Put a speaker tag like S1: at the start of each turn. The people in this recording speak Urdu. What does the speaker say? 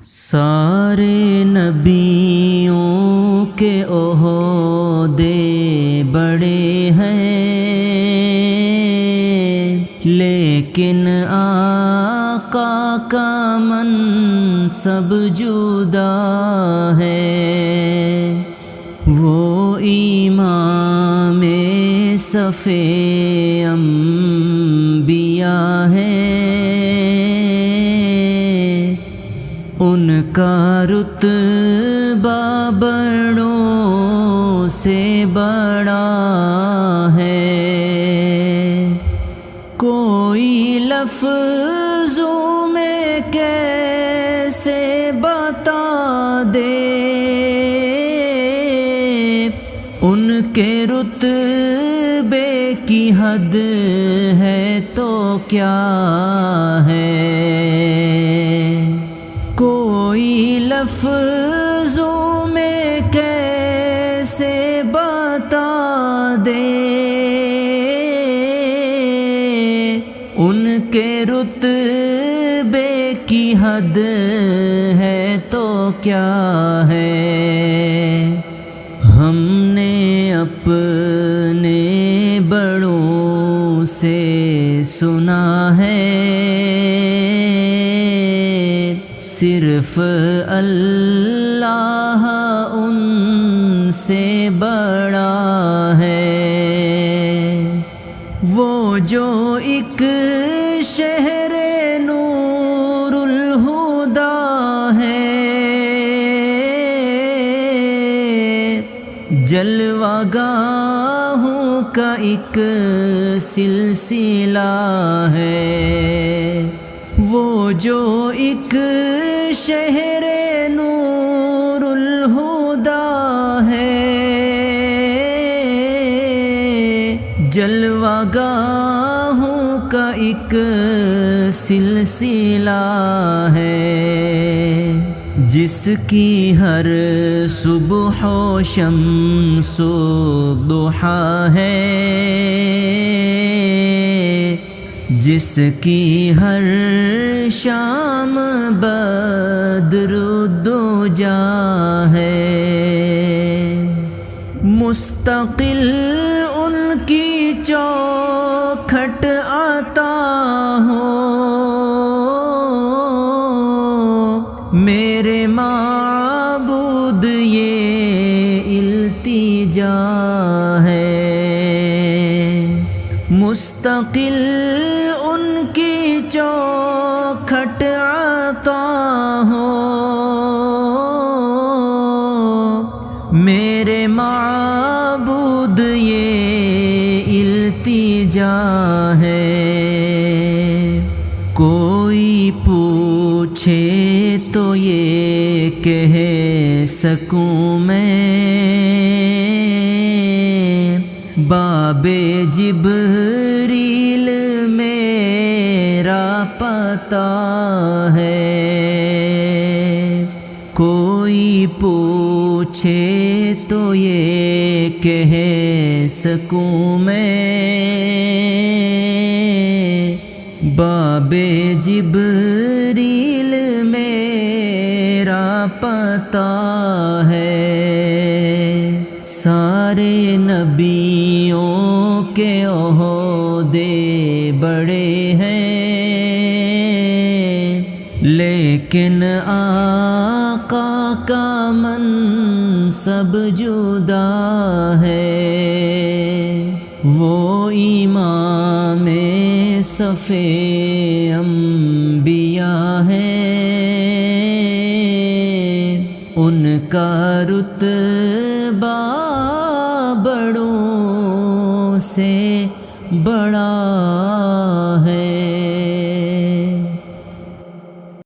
S1: سارے نبیوں کے عہدے بڑے ہیں، لیکن آقا کا منصب جدا ہے۔ وہ امام صف انبیاء ہے، ان کا رتبہ بڑوں سے بڑا ہے۔ کوئی لفظوں میں کیسے بتا دے ان کے رتبے کی حد ہے تو کیا ہے۔ کوئی لفظوں میں کیسے بتا دے ان کے رتبے کی حد ہے تو کیا ہے۔ ہم نے اپنے بڑوں سے سنا ہے، صرف اللہ ان سے بڑا ہے۔ وہ جو ایک شہر نور الہدا ہے، جلوہ گاہوں کا ایک سلسلہ ہے۔ وہ جو ایک شہر نور الہدا ہے، جلوہ گاہوں کا ایک سلسلہ ہے، جس کی ہر صبح و شمس و ضحیٰ ہے، جس کی ہر شام بدر الدجا ہے۔ مستقل ان کی چوکھٹ عطا ہو، میرے معبود یہ التجا ہے۔ مستقل ان کی چوکھٹ عطا ہو، میرے معبود یہ التجا ہے۔ کوئی پوچھے تو یہ کہہ سکوں میں، باب جبریل میرا پتہ ہے۔ کوئی پوچھے تو یہ کہہ سکوں میں، باب جبریل میرا پتہ ہے۔ سارے نبیوں کے عہدے بڑے ہیں، لیکن آقا کا منصب جدا ہے۔ وہ امام صف انبیاء ہے، ان کا رتبہ بڑوں سے بڑا